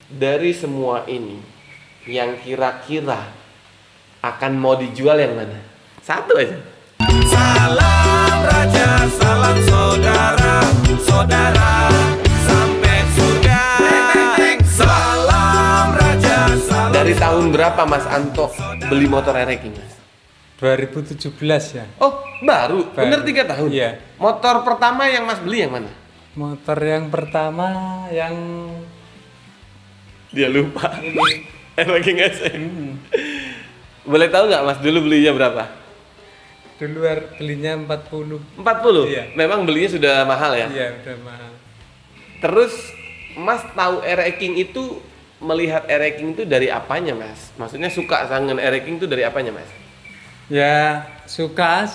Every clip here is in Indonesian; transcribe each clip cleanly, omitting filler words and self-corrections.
Dari semua ini, yang kira-kira akan mau dijual yang mana? Satu aja. Salam raja, salam saudara, saudara sampai surga. Salam raja, salam. Dari tahun berapa Mas Anto beli motor Ereking, Mas? 2017 ya. Oh, baru. Bener 3 tahun? Iya. Motor pertama yang Mas beli yang mana? Motor yang pertama yang Dia lupa. Ereking SM. Boleh tahu nggak Mas dulu belinya berapa? dulu belinya 40. 40? Iya. Memang belinya sudah mahal ya? Iya, udah mahal. Terus Mas tahu Ereking itu, melihat Ereking itu dari apanya Mas? Maksudnya suka dengan Ereking itu dari apanya Mas? Ya, suka.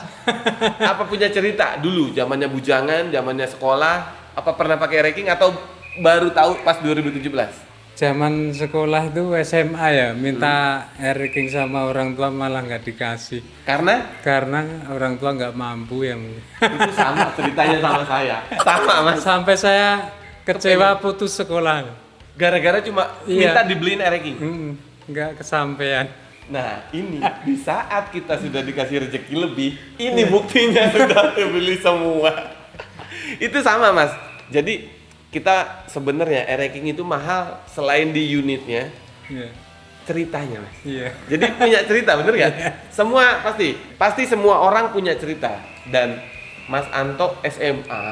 Apa punya cerita dulu, zamannya bujangan, zamannya sekolah, apa pernah pakai Ereking atau baru tahu pas 2017? Zaman sekolah itu SMA ya, minta Ereking sama orang tua malah nggak dikasih. Karena Karena orang tua nggak mampu ya mungkin. itu sama ceritanya sama saya. Sama Mas. Sampai saya kecewa putus sekolah. Gara-gara cuma Iya. minta dibeliin Ereking. Nggak kesampaian. Nah, ini di saat kita sudah dikasih rezeki lebih, ini buktinya sudah dibeli semua. Itu sama, Mas. Jadi kita sebenarnya Ereking itu mahal selain di unitnya, Iya. ceritanya, Mas. Iya. Jadi punya cerita, bener nggak? Semua pasti semua orang punya cerita. Dan Mas Anto SMA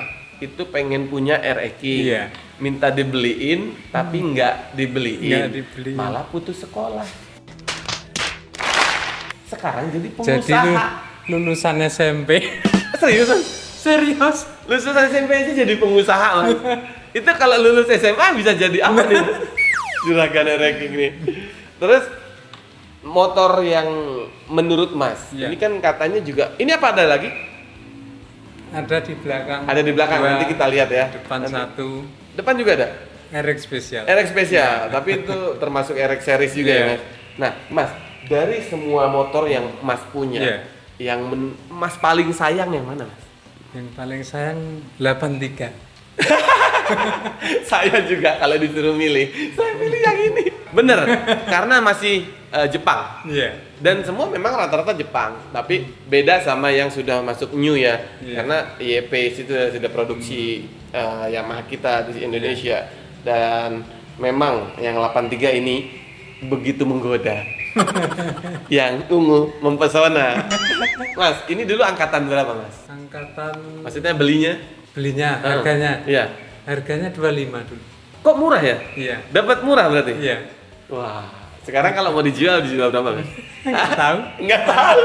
itu pengen punya Ereking, Iya. minta dibeliin, tapi nggak dibeliin, Nggak dibeliin. malah putus sekolah. Sekarang jadi Jadi pengusaha. lulusan SMP. Seriusan? Serius? Lulusan SMP aja jadi pengusaha, Mas. Itu kalau lulus SMA bisa jadi apa nih? Juragan Ereking nih. Terus motor yang menurut Mas, Iya. ini kan katanya juga, ini apa ada lagi? Ada di belakang. Ada di belakang, Dua, nanti kita lihat ya. Depan Nanti. satu. Depan juga ada? RX spesial. RX spesial, tapi itu termasuk RX series juga ya, Iya. Mas. Nah, Mas, dari semua motor yang Mas punya, Iya. yang Mas paling sayang yang mana, Mas? Yang paling sayang 83. Saya juga kalau disuruh milih, saya pilih yang ini. Bener, karena masih Jepang. Iya. Dan semua memang rata-rata Jepang, tapi beda sama yang sudah masuk new ya. Iya. Karena YP itu sudah produksi Yamaha kita di Indonesia. Dan memang yang 83 ini begitu menggoda. Yang ungu mempesona. Mas, ini dulu angkatan berapa, Mas? Angkatan Maksudnya belinya? belinya harganya. Iya. Harganya 25 dulu. Kok murah ya? Iya. Dapat murah berarti? Iya. Wah, sekarang kalau mau dijual berapa, Mas? Nggak tahu. Nggak tahu.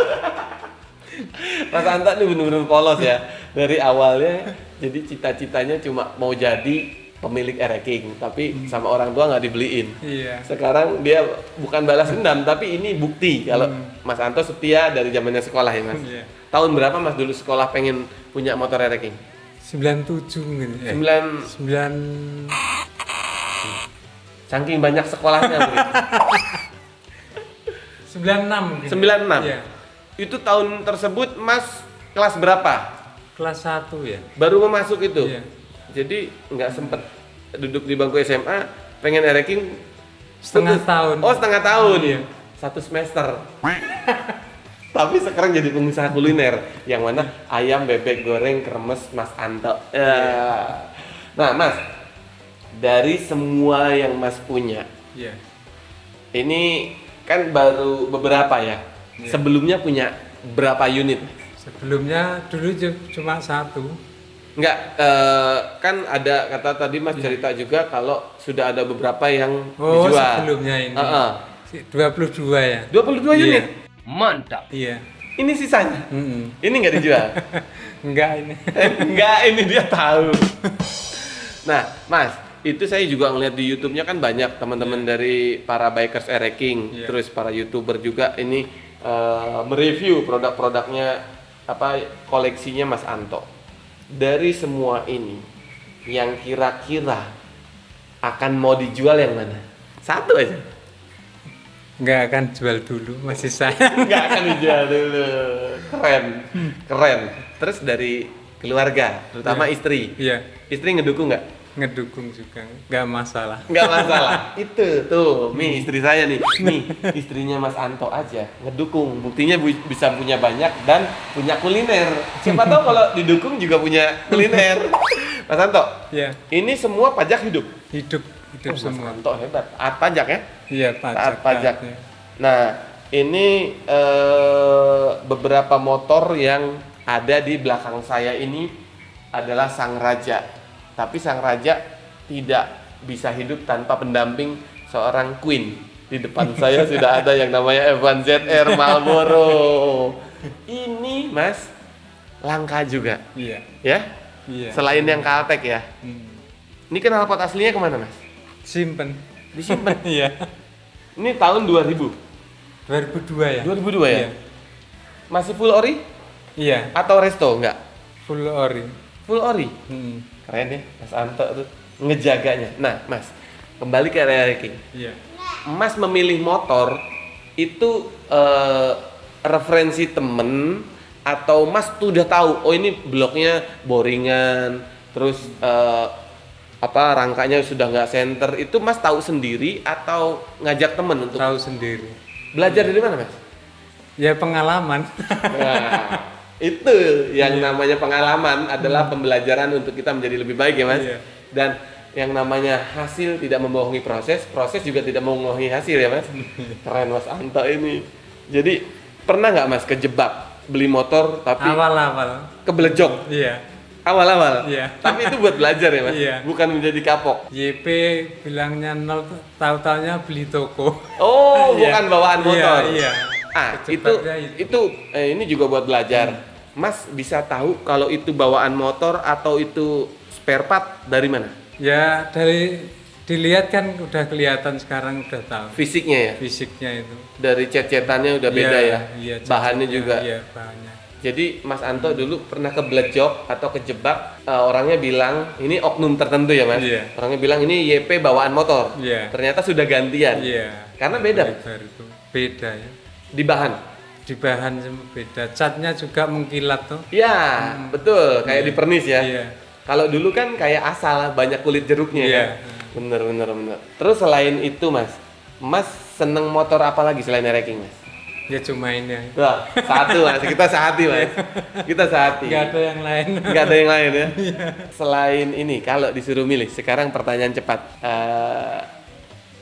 Mas Anta ini bener-bener polos ya. Dari awalnya, jadi cita-citanya cuma mau jadi pemilik Ereking, tapi sama orang tua nggak dibeliin. Iya. Sekarang dia bukan balas dendam, tapi ini bukti kalau Mas Anto setia dari zamannya sekolah ya, Mas. Iya. Tahun berapa Mas dulu sekolah pengen punya motor Ereking? 97 mungkin. 9, 9 saking banyak sekolahnya begitu. 96 mungkin. 96. Iya. Itu tahun tersebut Mas kelas berapa? Kelas 1 ya. Baru mau masuk itu. Iya. Jadi nggak sempet duduk di bangku SMA, pengen Ereking Setengah putus. tahun. Oh, setengah tahun. Iya. 1 semester. Tapi sekarang jadi pengusaha kuliner yang mana ayam, bebek goreng, kremes Mas Anto. Ya. Nah, Mas, dari semua yang Mas punya, Iya. ini kan baru beberapa ya. Iya. Sebelumnya punya berapa unit? Sebelumnya dulu cuma 1. Enggak, kan ada kata tadi Mas cerita juga kalau sudah ada beberapa yang Oh, dijual. sebelumnya ini. Heeh. 22 ya. 22 Iya. unit. Mantap. Iya. Ini sisanya. Mm-mm. Ini nggak dijual. Enggak ini. Enggak, ini dia tahu. Nah, Mas, itu saya juga ngeliat di YouTube-nya kan banyak teman-teman dari para bikers Ereking, Iya. terus para YouTuber juga ini mereview produk-produknya apa koleksinya Mas Anto. Dari semua ini, yang kira-kira akan mau dijual yang mana? Satu aja. Enggak akan jual dulu, masih sayang. Nggak akan dijual dulu. Keren, keren. Terus dari keluarga, terutama Iya. istri. Iya. Istri ngedukung nggak? ngedukung juga, nggak masalah. Nggak masalah. Itu tuh, Mi istri saya nih. Mi istrinya Mas Anto aja ngedukung. Buktinya bisa punya banyak dan punya kuliner. Siapa tahu kalau didukung juga punya kuliner. Mas Anto, Ya, ini semua pajak hidup. hidup Mas semua. Anto hebat. Taat pajak ya? Iya, Taat pajak. ya. Nah, ini beberapa motor yang ada di belakang saya ini adalah sang raja. Tapi sang raja tidak bisa hidup tanpa pendamping seorang queen. Di depan saya sudah ada yang namanya Evan ZR Marlboro. Ini Mas langka juga, Iya, ya? iya. Selain yang Caltech ya. Ini knalpot aslinya kemana Mas? Simpen. Disimpan. Iya. Ini tahun 2000. 2002 ya? 2002 ya? Iya. Masih full ori Iya, atau resto? Enggak. full ori. Full ori. Keren ya Mas Anto tuh ngejaganya. Nah, Mas, kembali ke ranking. Iya. Mas memilih motor itu referensi temen atau Mas tuh udah tahu oh ini bloknya boringan, terus rangkanya sudah nggak center, itu Mas tahu sendiri atau ngajak temen untuk Tahu sendiri. belajar dari mana Mas? Ya pengalaman. Nah, itu yang namanya pengalaman adalah pembelajaran untuk kita menjadi lebih baik ya Mas. Iya. Dan yang namanya hasil tidak membohongi proses, proses juga tidak membohongi hasil ya Mas. Keren Mas Anto ini. Jadi pernah nggak Mas kejebak beli motor tapi Awal-awal. keblejok Iya. awal-awal? Iya. Tapi itu buat belajar ya Mas, Iya. bukan menjadi kapok. YP bilangnya 0, tahu-taunya beli toko. Oh, Iya. bukan bawaan motor. Iya, iya. Ah, Kejebaknya itu ini juga buat belajar. Mas bisa tahu kalau itu bawaan motor atau itu spare part dari mana? Ya dari dilihat kan udah kelihatan sekarang udah tahu Fisiknya ya? fisiknya itu. Dari cet-cetannya udah beda ya? Iya, Bahannya cacatnya, juga. Iya, bahannya. Jadi Mas Anto dulu pernah keblejok atau kejebak, orangnya bilang ini oknum tertentu ya Mas? Iya. Orangnya bilang ini YP bawaan motor. Iya. Ternyata sudah gantian. Iya. Karena beda Baru itu beda ya. di bahan. Di bahan sama beda. Catnya juga mengkilat tuh. Iya, betul. Kayak di pernis ya. Iya. Kalau dulu kan kayak asal banyak kulit jeruknya Iya. kan. Bener. Terus selain itu Mas seneng motor apa lagi selain ranking Mas? Ya cuma ini. Wah, satu Mas, kita sehati Mas. Kita sehati. Nggak ada yang lain. Nggak ada yang lain ya. Selain ini, kalau disuruh milih, sekarang pertanyaan cepat.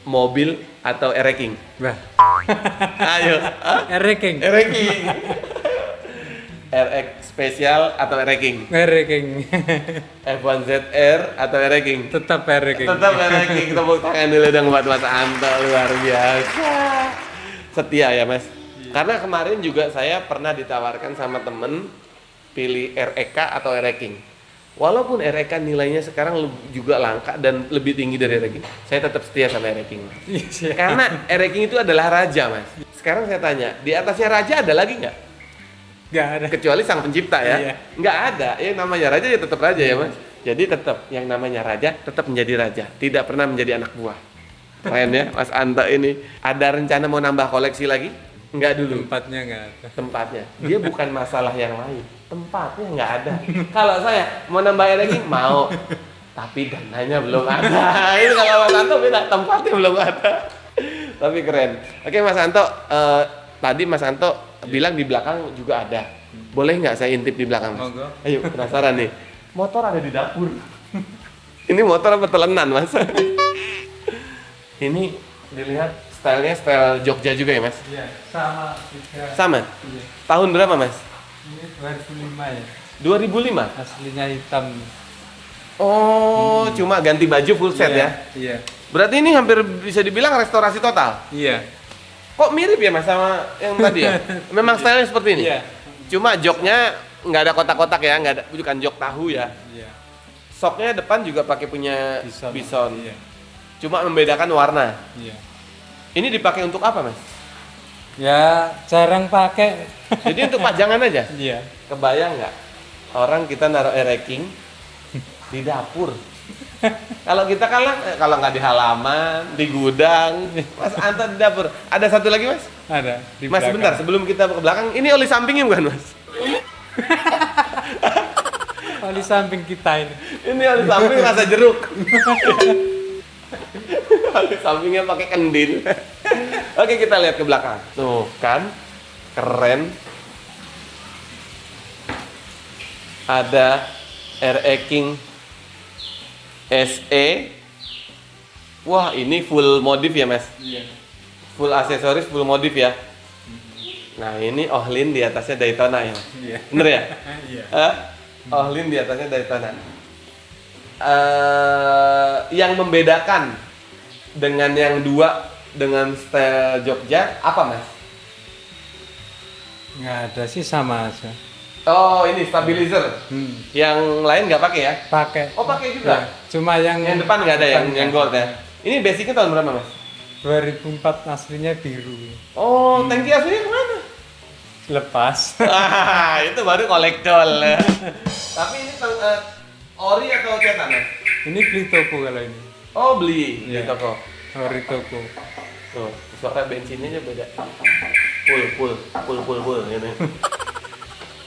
Mobil atau ranking? Wah, Ayo. ranking. Ranking. RX spesial atau ranking? Ranking. F1ZR atau ranking? Tetap ranking. Tetap ranking. Kita tepuk tangan dulu dong buat Mas Anto, luar biasa. Setia ya Mas. Karena kemarin juga saya pernah ditawarkan sama temen pilih REK atau ranking. Walaupun REK nilainya sekarang juga langka dan lebih tinggi dari ranking, saya tetap setia sama ranking. Iya. Karena ranking itu adalah raja Mas. Sekarang saya tanya, di atasnya raja ada lagi nggak? Nggak ada. Kecuali sang pencipta ya. Iya. Nggak ada. Yang namanya raja ya tetap raja ya Mas. Jadi tetap yang namanya raja tetap menjadi raja, tidak pernah menjadi anak buah. Keren ya Mas Anto ini. Ada rencana mau nambah koleksi lagi? Enggak dulu. Tempatnya nggak ada. Tempatnya. Dia bukan masalah yang lain. Tempatnya nggak ada. Kalau saya mau nambah lagi mau, tapi dananya belum ada. Ini kalau Mas Anto beda, tempatnya belum ada. Tapi keren. Oke Mas Anto, tadi Mas Anto bilang di belakang juga ada. Boleh nggak saya intip di belakang Mas? Monggo. Ayo penasaran nih. Motor ada di dapur. Ini motor apa telenan Mas? Ini dilihat stylenya style Jogja juga ya Mas? Iya, sama juga. Sama? Iya. Tahun berapa Mas? Ini 2005 ya. 2005? Aslinya hitam. Oh, cuma ganti baju full set Iya, ya? Iya. Berarti ini hampir bisa dibilang restorasi total. Iya. Kok mirip ya Mas sama yang tadi ya? Memang stylenya seperti ini? Iya. Cuma joknya nggak ada kotak-kotak ya, nggak ada, bukan jok tahu ya. Iya. Soknya depan juga pakai punya Bison. Iya. Cuma membedakan warna. Iya. Ini dipakai untuk apa Mas? Ya jarang pakai. Jadi untuk pajangan aja? Iya. Kebayang nggak? Orang kita naruh ranking di dapur. Kalau kita kalau nggak di halaman, di gudang, Mas Anto di dapur. Ada satu lagi Mas? Ada di Mas belakang. sebentar sebelum kita ke belakang, ini oli sampingnya bukan Mas? Oli samping kita ini. Ini oli samping rasa jeruk. Oli sampingnya pakai kendil. Oke, kita lihat ke belakang. Tuh kan, keren. Ada RE King SE. Wah, ini full modif ya, Mas? Iya. Full aksesoris, full modif ya. Nah, ini Ohlin di atasnya Daytona ya. Iya. Bener ya? Iya. Ohlin di atasnya Daytona. Yang membedakan dengan yang dua dengan style Jogja apa, Mas? Nggak ada sih, sama aja. Oh, ini stabilizer. Yang lain nggak pakai ya? Pakai. Oh, pakai juga. Ya, cuma yang Yang depan nggak ada depan yang gold ya? Ini basicnya tahun berapa, Mas? 2004 aslinya biru. Oh, tangki aslinya kemana? Lepas. Ah, itu baru kolektol. Tapi ini ori atau cetak, Mas? Ini beli toko kalau ini. Oh, beli di Iya. toko. Ori toko. Tuh, suara bensinnya aja beda. Full gitu.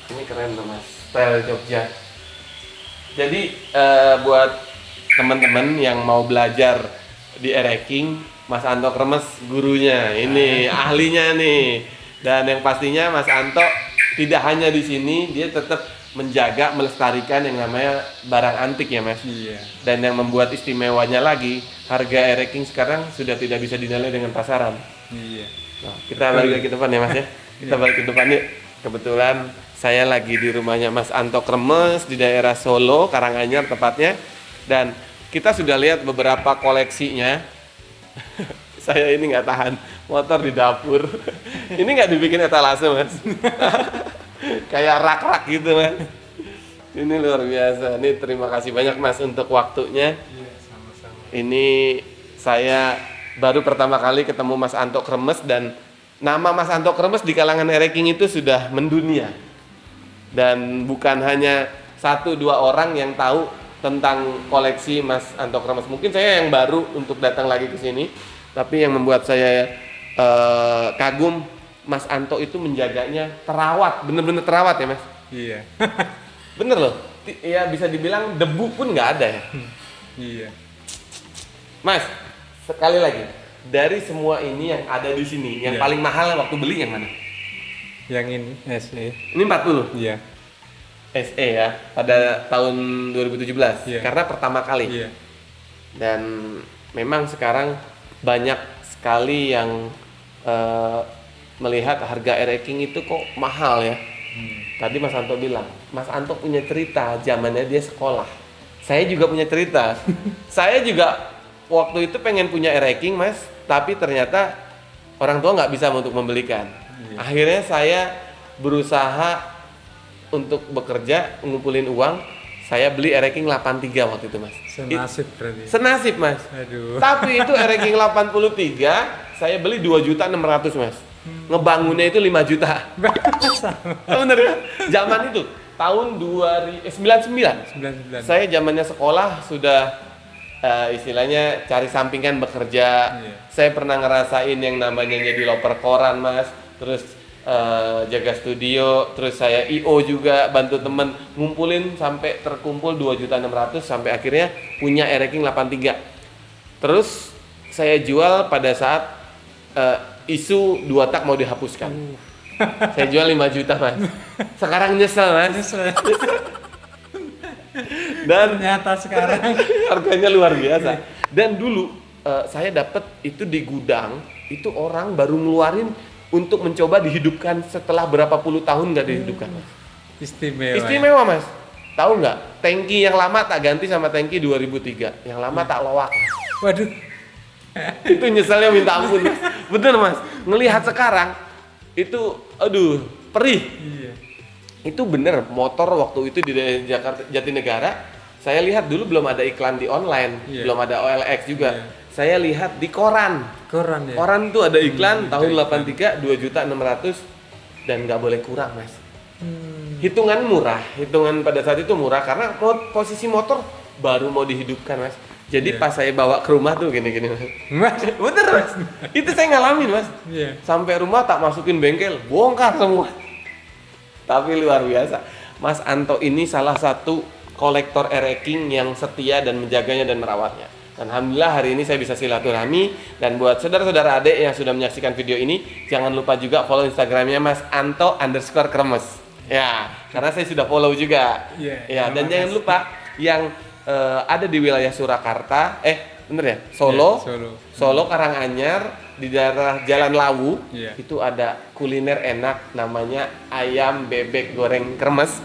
Ini keren tuh, Mas. Style Jogja. Jadi buat teman-teman yang mau belajar di RE King, Mas Anto Kremes gurunya. Ini ahlinya nih. Dan yang pastinya Mas Anto tidak hanya di sini, dia tetap menjaga, melestarikan yang namanya barang antik ya, Mas. Iya. Dan yang membuat istimewanya lagi, harga RE King sekarang sudah tidak bisa dinilai dengan pasaran. Iya. Nah, kita balik ke depan ya, Mas ya. Kita balik ke depan yuk. Kebetulan saya lagi di rumahnya Mas Anto Kremes di daerah Solo, Karanganyar tepatnya. Dan kita sudah lihat beberapa koleksinya. Saya ini nggak tahan, motor di dapur. Ini nggak dibikin etalase, Mas. Kayak rak-rak gitu, Mas. Ini luar biasa. Ini terima kasih banyak, Mas, untuk waktunya. Iya, sama-sama. Ini saya baru pertama kali ketemu Mas Anto Kremes, dan nama Mas Anto Kremes di kalangan RE King itu sudah mendunia. Dan bukan hanya 1-2 orang yang tahu tentang koleksi Mas Anto Kremes. Mungkin saya yang baru untuk datang lagi ke sini, tapi yang membuat saya kagum, Mas Anto itu menjaganya terawat, bener-bener terawat ya, Mas. Iya. Bener loh, ya bisa dibilang debu pun nggak ada ya. Iya. Mas, sekali lagi, dari semua ini yang ada di sini, yang Iya. paling mahal waktu beli yang mana? Yang ini SE. Ini 40 Iya. SE ya, pada tahun 2017, Iya. karena pertama kali. Iya. Dan memang sekarang banyak sekali yang melihat harga RE King itu kok mahal ya. Tadi Mas Anto bilang, Mas Anto punya cerita zamannya dia sekolah. Saya juga punya cerita. Saya juga waktu itu pengen punya RE King, Mas, tapi ternyata orang tua nggak bisa untuk membelikan. Iya. Akhirnya saya berusaha untuk bekerja, ngumpulin uang. Saya beli RE King 83 waktu itu, Mas. Senasib berarti. Senasib, Mas. Aduh. Tapi itu RE King 83 saya beli 2.600.000, Mas. Ngebangunnya itu 5 juta. Bener kan? Zaman itu tahun 99. 99. Saya zamannya sekolah sudah istilahnya cari sampingan bekerja. Iya. Saya pernah ngerasain yang namanya jadi loper koran, Mas. Terus jaga studio, terus saya IO juga, bantu temen ngumpulin sampai terkumpul 2.600.000 sampai akhirnya punya RE King 83. Terus saya jual pada saat isu 2 tak mau dihapuskan. Saya jual 5 juta, Mas. Sekarang nyesel, Mas. Dan Ternyata sekarang harganya luar biasa. Dan dulu saya dapat itu di gudang, itu orang baru ngeluarin untuk mencoba dihidupkan setelah berapa puluh tahun nggak dihidupkan, Mas. istimewa. Istimewa, Mas. Tahu nggak? Tangki yang lama tak ganti sama tangki 2003. Yang lama tak loak. Waduh. Itu nyeselnya minta ampun, Mas. Bener, Mas. Ngelihat sekarang itu aduh, perih. Iya. Itu bener, motor waktu itu di Jakarta Jatinegara, saya lihat dulu belum ada iklan di online, Iya. belum ada OLX juga. Iya. Saya lihat di koran. Koran ya. Koran tuh ada iklan tahun ada 83 2.600.000 dan nggak boleh kurang, Mas. Hmm. Hitungan murah, hitungan pada saat itu murah karena posisi motor baru mau dihidupkan, Mas. Jadi Iya. pas saya bawa ke rumah tuh gini-gini, Mas. Mas. Bener, Mas. Itu saya ngalamin, Mas. Iya. Sampai rumah tak masukin bengkel, bongkar semua. Tapi luar biasa. Mas Anto ini salah satu kolektor RE King yang setia dan menjaganya dan merawatnya. Dan alhamdulillah hari ini saya bisa silaturahmi. Dan buat saudara-saudara adik yang sudah menyaksikan video ini, jangan lupa juga follow Instagramnya Mas Anto_Kremes. Ya, karena saya sudah follow juga. Ya, dan jangan lupa yang ada di wilayah Surakarta, bener ya, Solo, Solo Karanganyar di daerah Jalan Lawu, itu ada kuliner enak namanya ayam bebek goreng kremes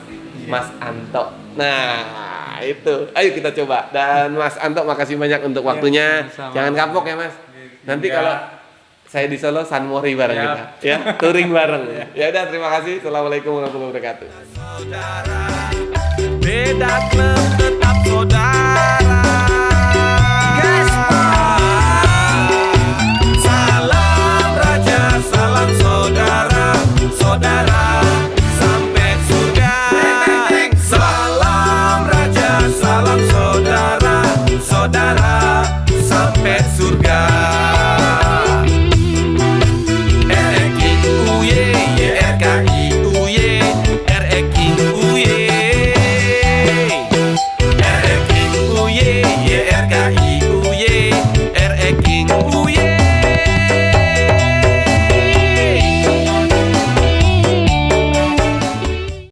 Mas Anto. Nah, itu. Ayo kita coba. Dan Mas Anto makasih banyak untuk waktunya. Jangan kapok ya, Mas. Nanti kalau saya di Solo Sunmori bareng kita, ya, touring bareng. Ya udah, terima kasih. Assalamualaikum warahmatullahi wabarakatuh. Saudara, beda klub tetap saudara.